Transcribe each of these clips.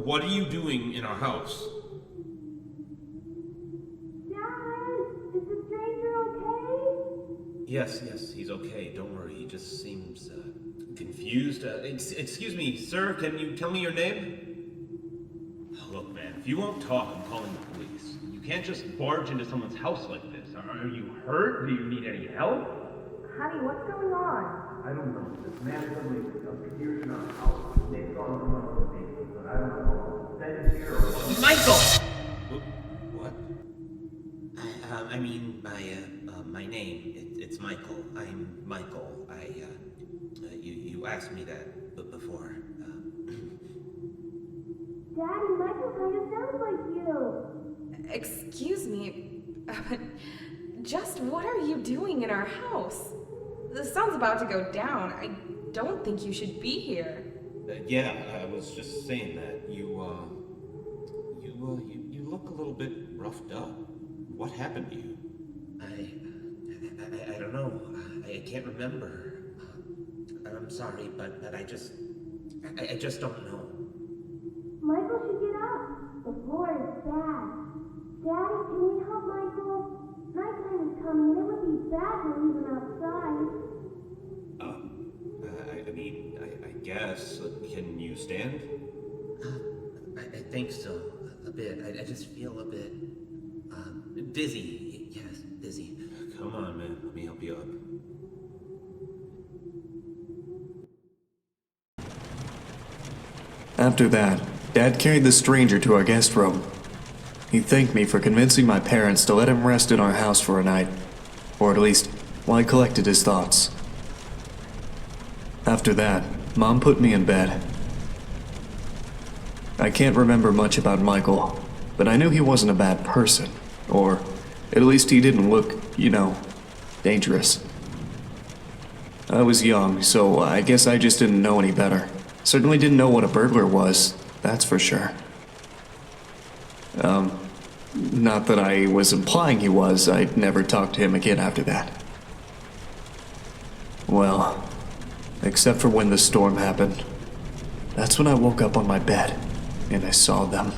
what are you doing in our house? Dad, is the stranger okay? Yes, he's okay. Don't worry. He just seems confused. Excuse me, sir. Can you tell me your name? Look, man, if you won't talk, I'm calling the police. You can't just barge into someone's house like this. Are you hurt? Do you need any help? Honey, what's going on? I don't know. This man suddenly appears in our house. They've gone from one of the things, but I don't know. Then here or what? Michael! What? I mean, my name, it's Michael. I'm Michael. You asked me that before. Daddy, Michael kind of sounds like you. Excuse me, but just what are you doing in our house? The sun's about to go down. I don't think you should be here. Yeah, I was just saying that. You look a little bit roughed up. What happened to you? I don't know. I can't remember. I'm sorry, but I just don't know. Michael should get up. The floor is bad. Daddy, can we help Michael? Nighttime is coming and it would be bad to leave him outside. I guess. Can you stand? I think so. A bit. I just feel a bit dizzy. Yes, dizzy. Come on, man. Let me help you up. After that, Dad carried the stranger to our guest room. He thanked me for convincing my parents to let him rest in our house for a night, or at least while he collected his thoughts. After that, Mom put me in bed. I can't remember much about Michael, but I knew he wasn't a bad person, or at least he didn't look, dangerous. I was young, so I guess I just didn't know any better. Certainly didn't know what a burglar was, that's for sure. Not that I was implying he was. I'd never talked to him again after that. Well, except for when the storm happened. That's when I woke up on my bed, and I saw them.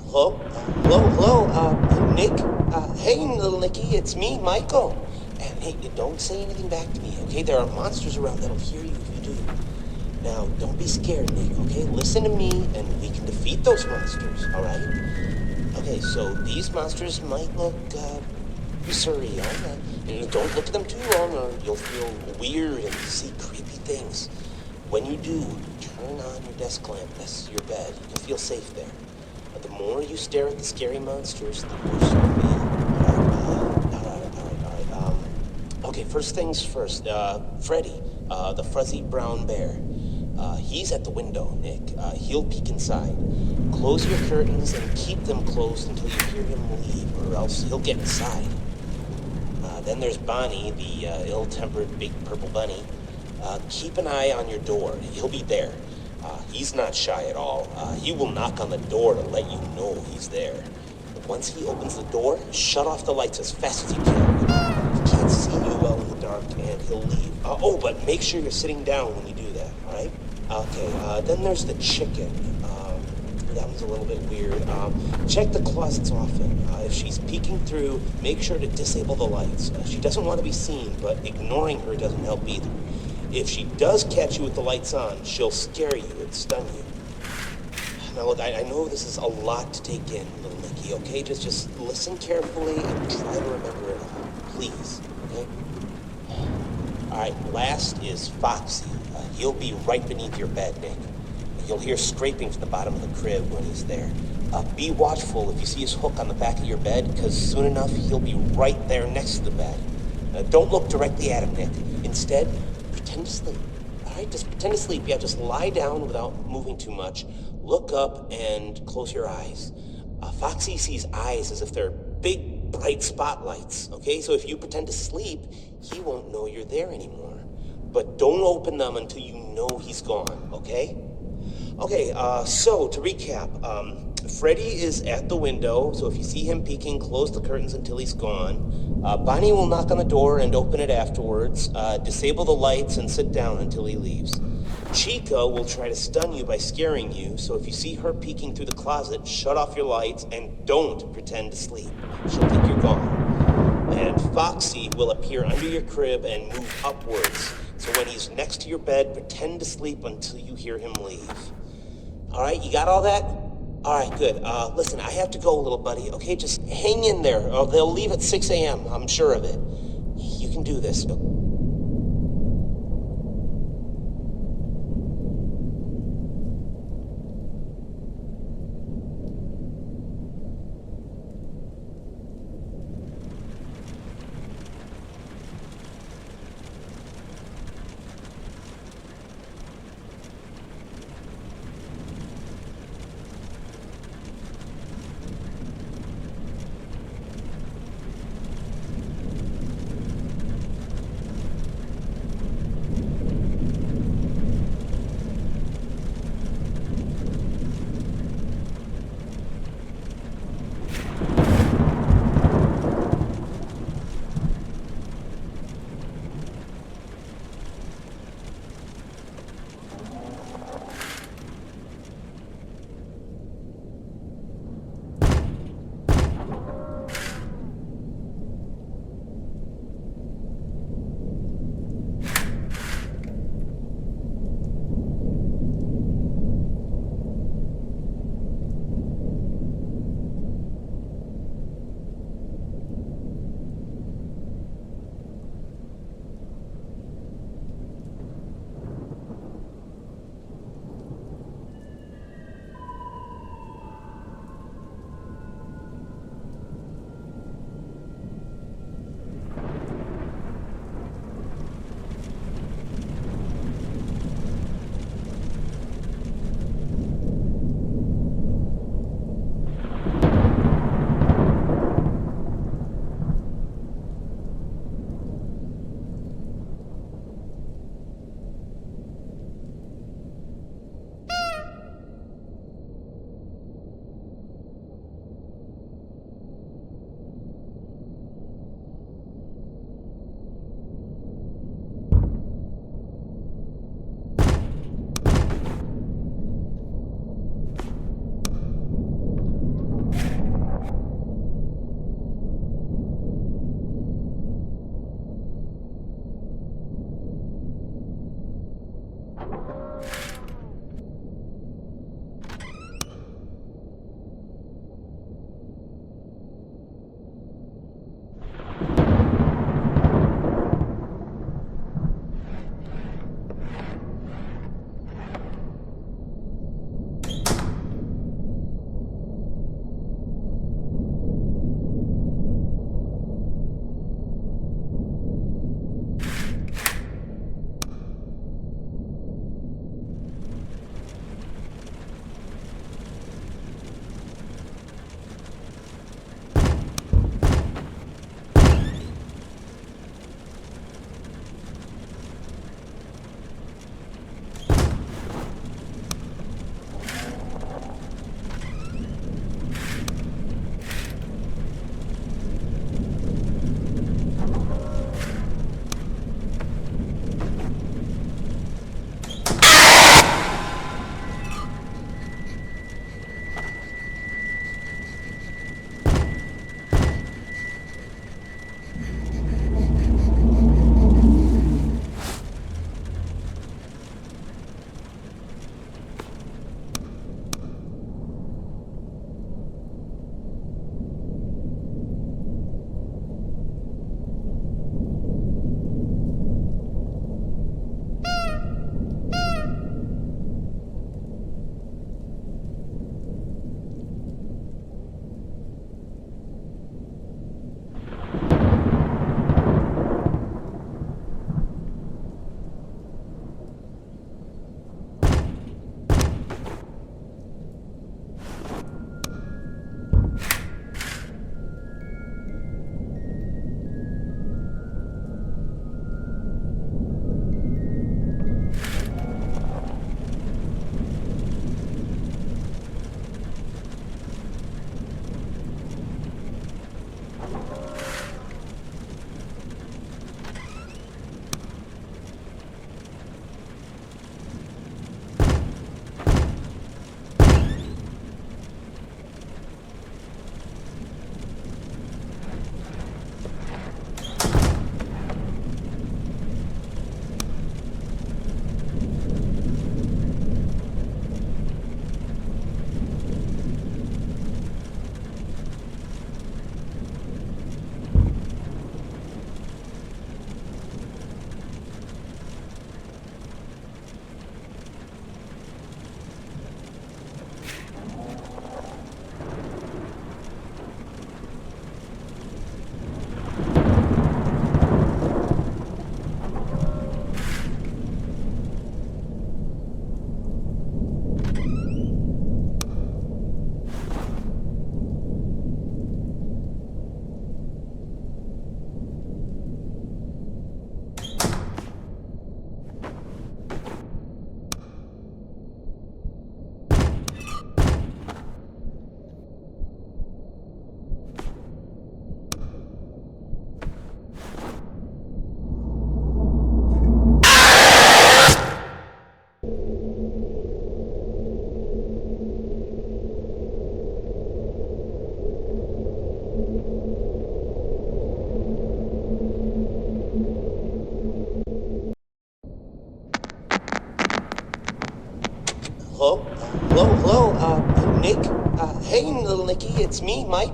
Hello, Nick? Hey, little Nicky, it's me, Michael. And hey, don't say anything back to me, okay? There are monsters around that'll hear you if you do. Now, don't be scared, Nick, okay? Listen to me, and we can defeat those monsters, all right? Okay, so these monsters might look, surreal. Don't look at them too long, or you'll feel weird and see creepy things. When you do, turn on your desk lamp. That's your bed. You'll feel safe there. But the more you stare at the scary monsters, the worse it'll be. All right. Okay, first things first. Freddy, the fuzzy brown bear. He's at the window, Nick. He'll peek inside. Close your curtains and keep them closed until you hear him leave, or else he'll get inside. Then there's Bonnie, the ill-tempered big purple bunny. Keep an eye on your door. He'll be there. He's not shy at all. He will knock on the door to let you know he's there. But once he opens the door, shut off the lights as fast as you can. He can't see you well in the dark, and he'll leave. But make sure you're sitting down when you do that, all right? Okay, then there's the chicken. That one's a little bit weird. Check the closets often. If she's peeking through, make sure to disable the lights. She doesn't want to be seen, but ignoring her doesn't help either. If she does catch you with the lights on, she'll scare you and stun you. Now look, I know this is a lot to take in, little Nicky, okay? Just listen carefully and try to remember it all, please, okay? Alright, last is Foxy. He'll be right beneath your bed, Nick. You'll hear scraping from the bottom of the crib when he's there. Be watchful if you see his hook on the back of your bed, because soon enough, he'll be right there next to the bed. Don't look directly at him, Nick. Instead, pretend to sleep. Alright, just pretend to sleep. Yeah, just lie down without moving too much. Look up and close your eyes. Foxy sees eyes as if they're big bright spotlights, okay? So if you pretend to sleep, he won't know you're there anymore. But don't open them until you know he's gone, okay? Okay, so to recap, Freddy is at the window, so if you see him peeking, close the curtains until he's gone. Bonnie will knock on the door and open it afterwards. Disable the lights and sit down until he leaves. Chica will try to stun you by scaring you, so if you see her peeking through the closet, shut off your lights and don't pretend to sleep. She'll think you're gone. And Foxy will appear under your crib and move upwards. So when he's next to your bed, pretend to sleep until you hear him leave. All right, you got all that? All right, good. Listen, I have to go, little buddy, okay? Just hang in there. They'll leave at 6 a.m., I'm sure of it. You can do this. Hello? Hello? Nick? Hey, little Nicky, it's me, Mike.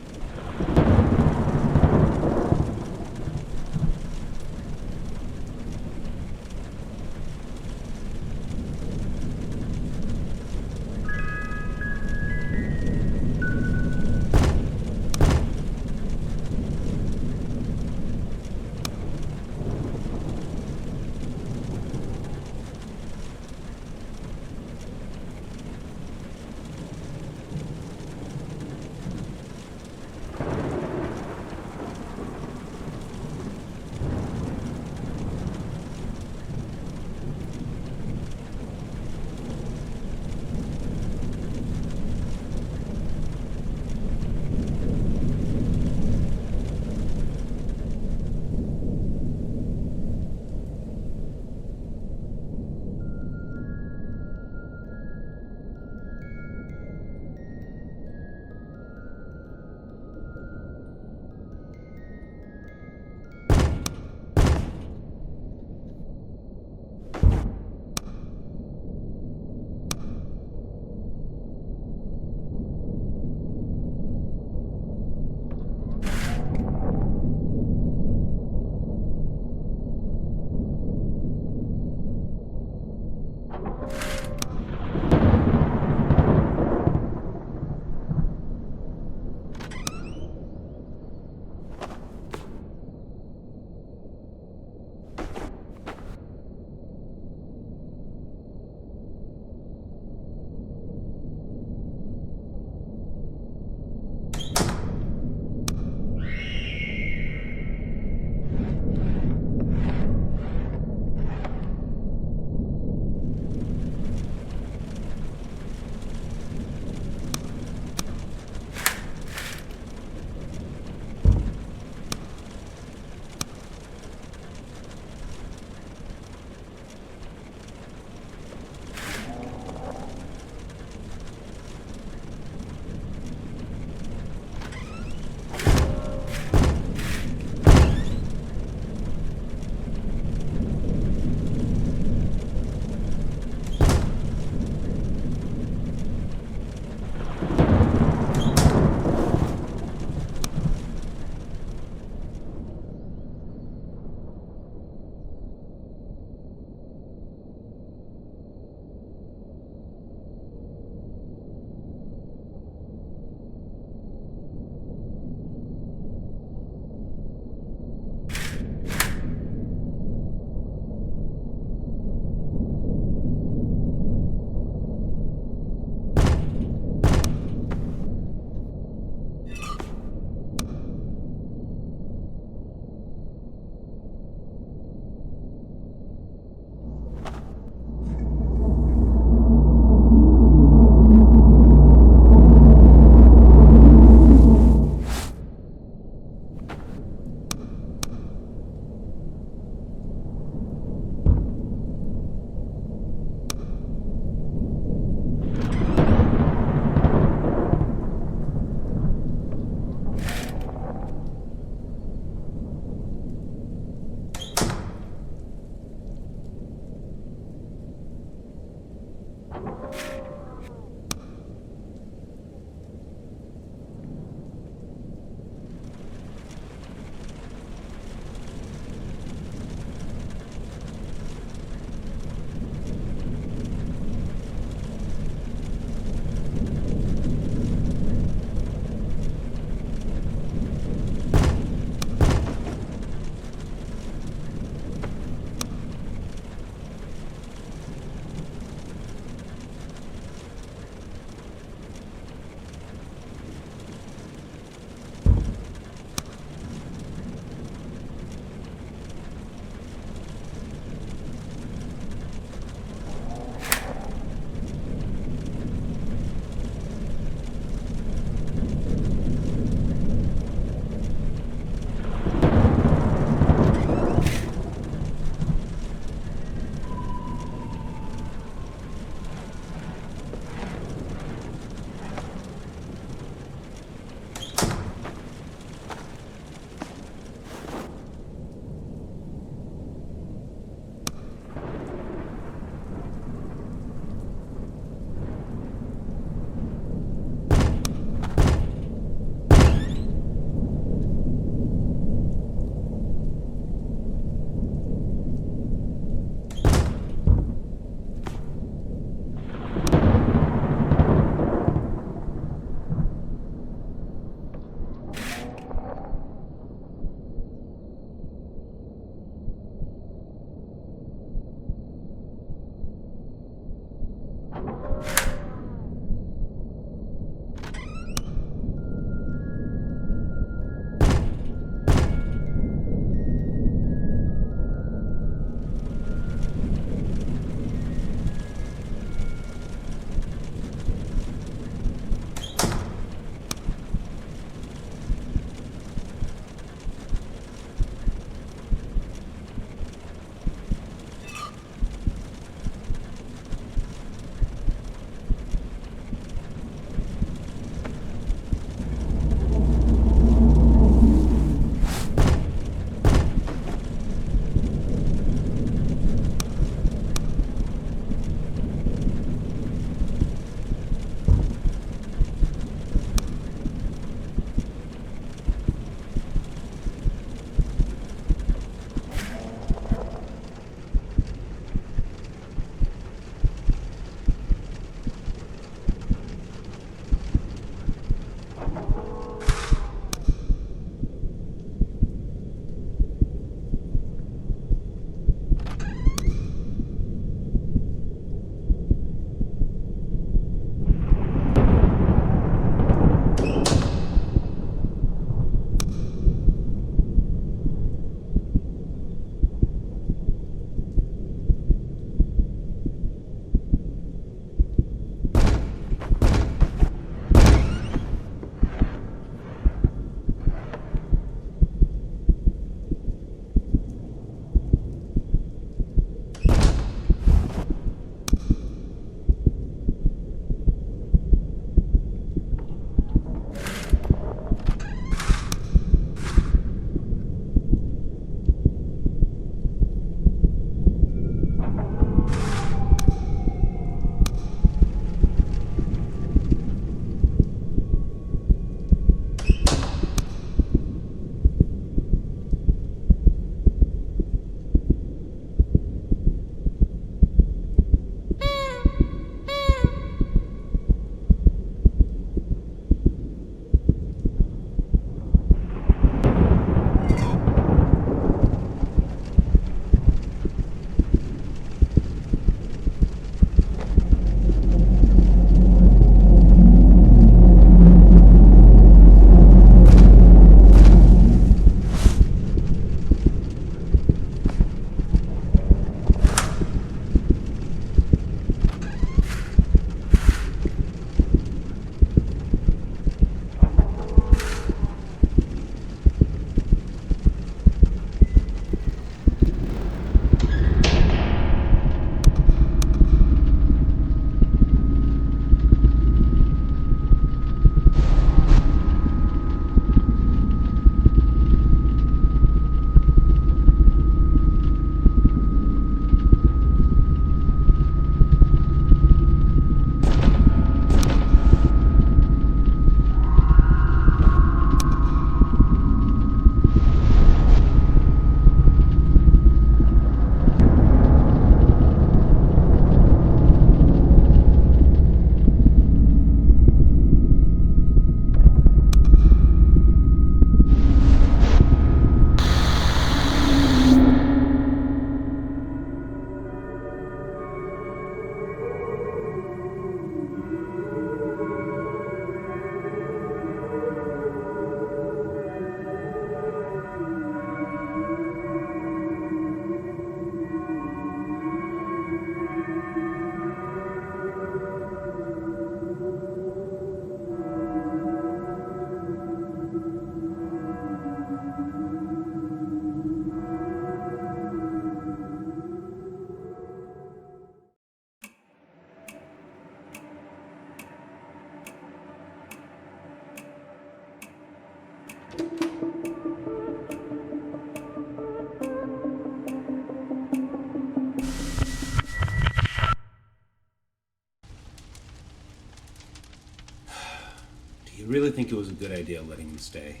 think it was a good idea letting him stay.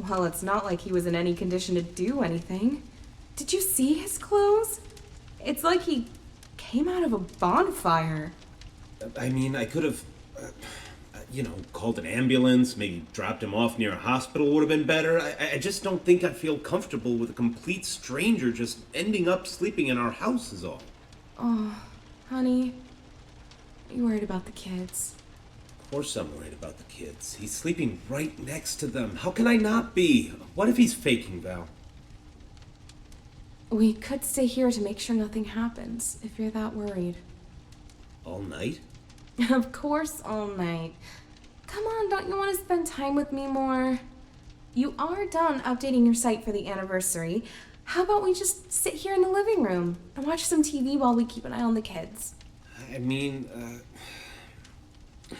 Well, it's not like he was in any condition to do anything. Did you see his clothes? It's like he came out of a bonfire. I mean, I could have, called an ambulance, maybe dropped him off near a hospital would have been better. I just don't think I'd feel comfortable with a complete stranger just ending up sleeping in our house is all. Oh, honey, are you worried about the kids? Of course I'm worried about the kids. He's sleeping right next to them. How can I not be? What if he's faking, Val? We could stay here to make sure nothing happens, if you're that worried. All night? Of course, all night. Come on, don't you want to spend time with me more? You are done updating your site for the anniversary. How about we just sit here in the living room and watch some TV while we keep an eye on the kids? I mean,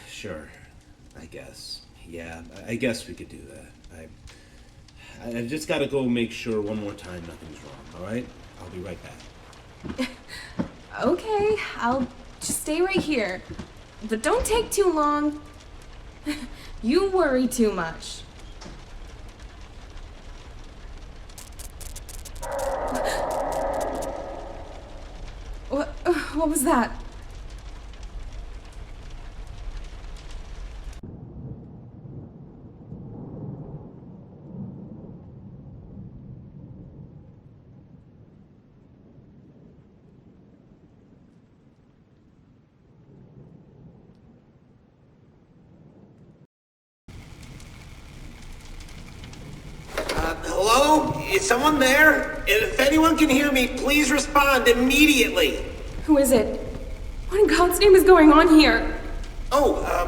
sure. I guess. Yeah, I guess we could do that. I just gotta go make sure one more time nothing's wrong, alright? I'll be right back. Okay, I'll just stay right here. But don't take too long. You worry too much. What was that? Hello? Is someone there? If anyone can hear me, please respond immediately. Who is it? What in God's name is going on here?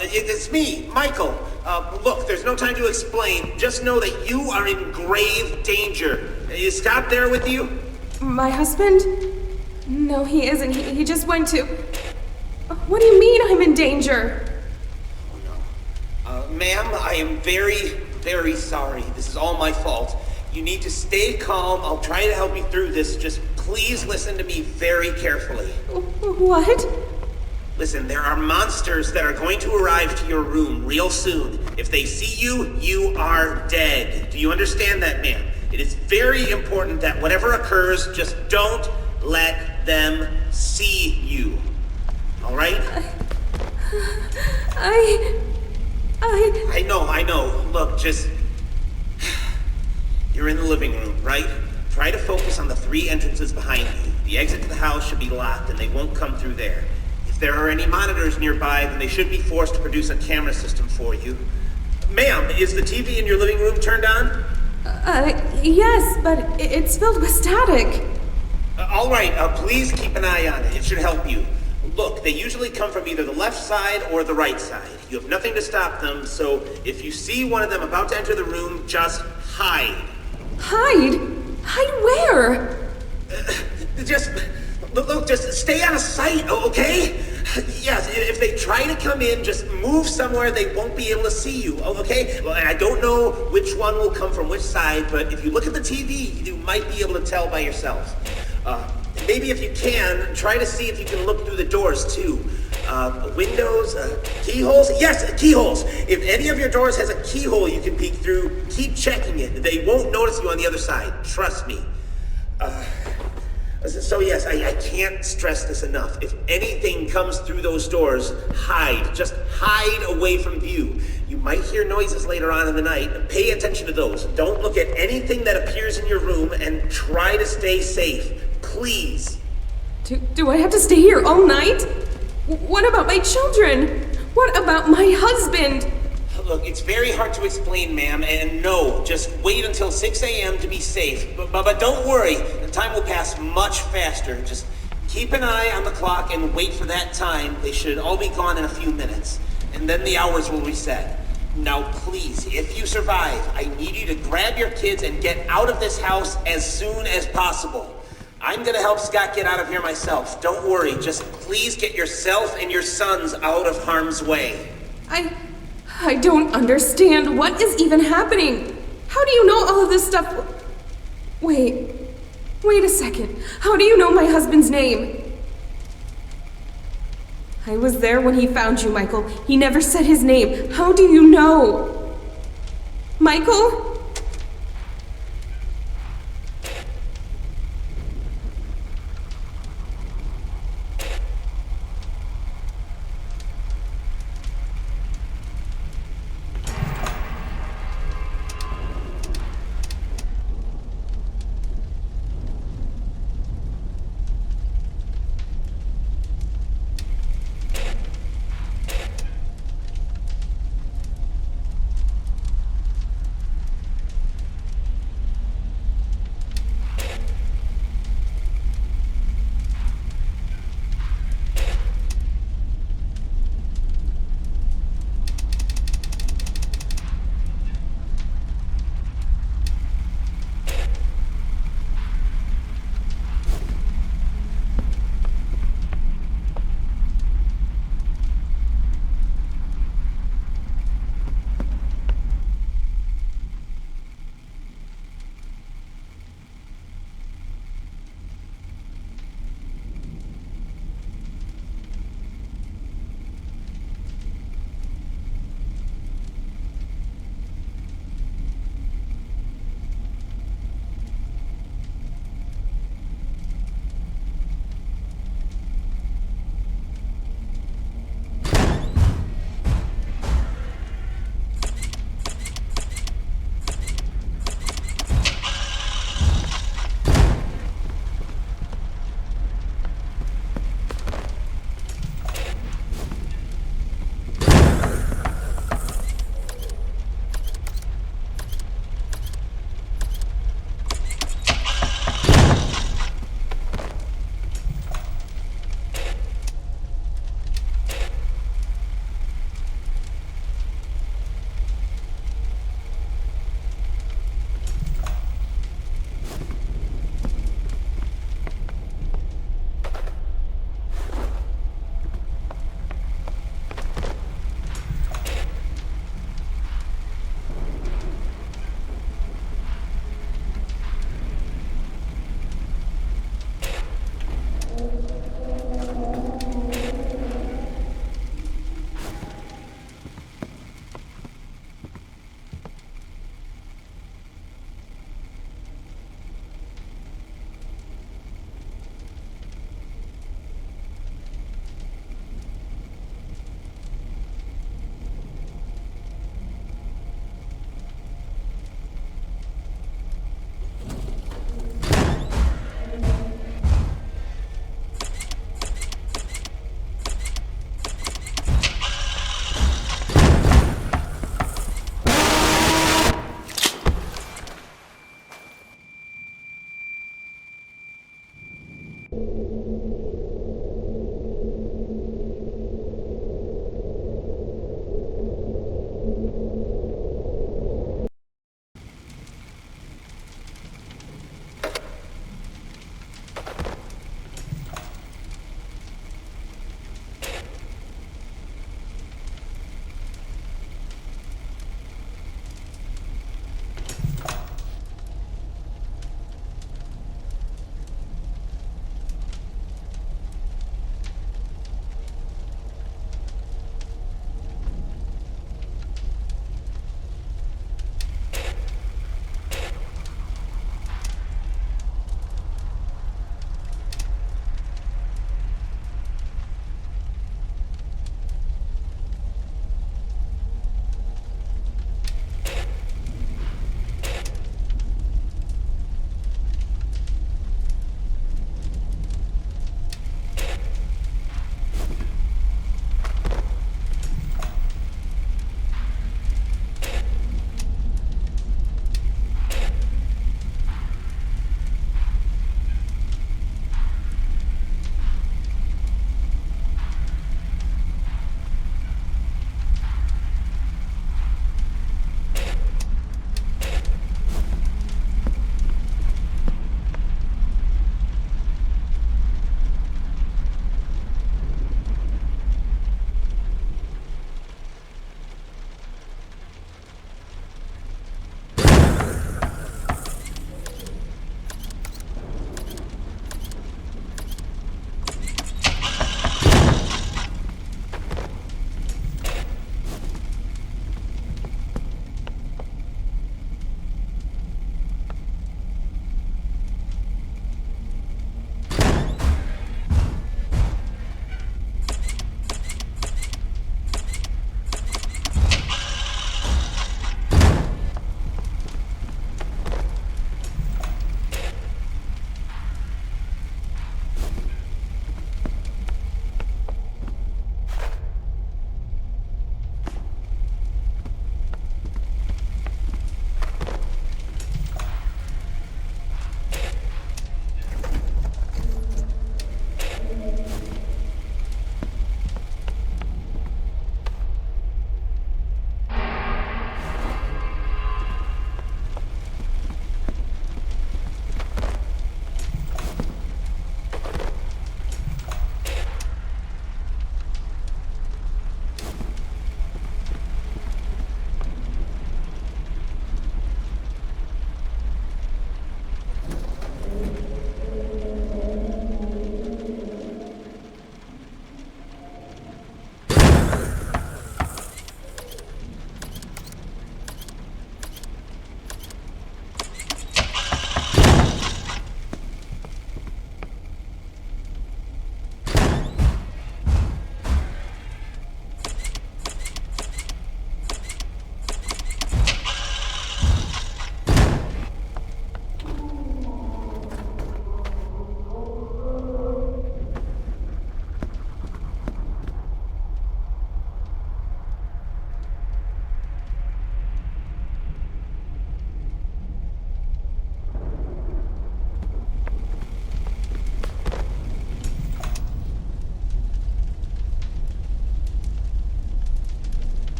It's me, Michael. Look, there's no time to explain. Just know that you are in grave danger. Is Scott there with you? My husband? No, he isn't. He just went to... What do you mean I'm in danger? Oh, no. Ma'am, I am very, very sorry. This is all my fault. You need to stay calm. I'll try to help you through this. Just please listen to me very carefully. What? Listen, there are monsters that are going to arrive to your room real soon. If they see you, you are dead. Do you understand that, ma'am? It is very important that whatever occurs, just don't let them see you. All right? I know. Look, just... You're in the living room, right? Try to focus on the 3 entrances behind you. The exit to the house should be locked, and they won't come through there. If there are any monitors nearby, then they should be forced to produce a camera system for you. Ma'am, is the TV in your living room turned on? Yes, but it's filled with static. All right, please keep an eye on it. It should help you. Look, they usually come from either the left side or the right side. You have nothing to stop them, so if you see one of them about to enter the room, just hide. Hide? Hide where? Just stay out of sight, okay? Yes, if they try to come in, just move somewhere they won't be able to see you, okay? Well, I don't know which one will come from which side, but if you look at the TV, you might be able to tell by yourself. Maybe if you can, try to see if you can look through the doors too. Windows, keyholes? Yes, keyholes. If any of your doors has a keyhole you can peek through, keep checking it. They won't notice you on the other side. Trust me. So yes, I can't stress this enough. If anything comes through those doors, hide. Just hide away from view. You might hear noises later on in the night. Pay attention to those. Don't look at anything that appears in your room and try to stay safe. Please. Do I have to stay here all night? What about my children? What about my husband? Look, it's very hard to explain, ma'am, and no, just wait until 6 a.m. to be safe. But don't worry, the time will pass much faster. Just keep an eye on the clock and wait for that time. They should all be gone in a few minutes, and then the hours will reset. Now, please, if you survive, I need you to grab your kids and get out of this house as soon as possible. I'm gonna help Scott get out of here myself. Don't worry, just please get yourself and your sons out of harm's way. I don't understand. What is even happening? How do you know all of this stuff? Wait a second. How do you know my husband's name? I was there when he found you, Michael. He never said his name. How do you know? Michael?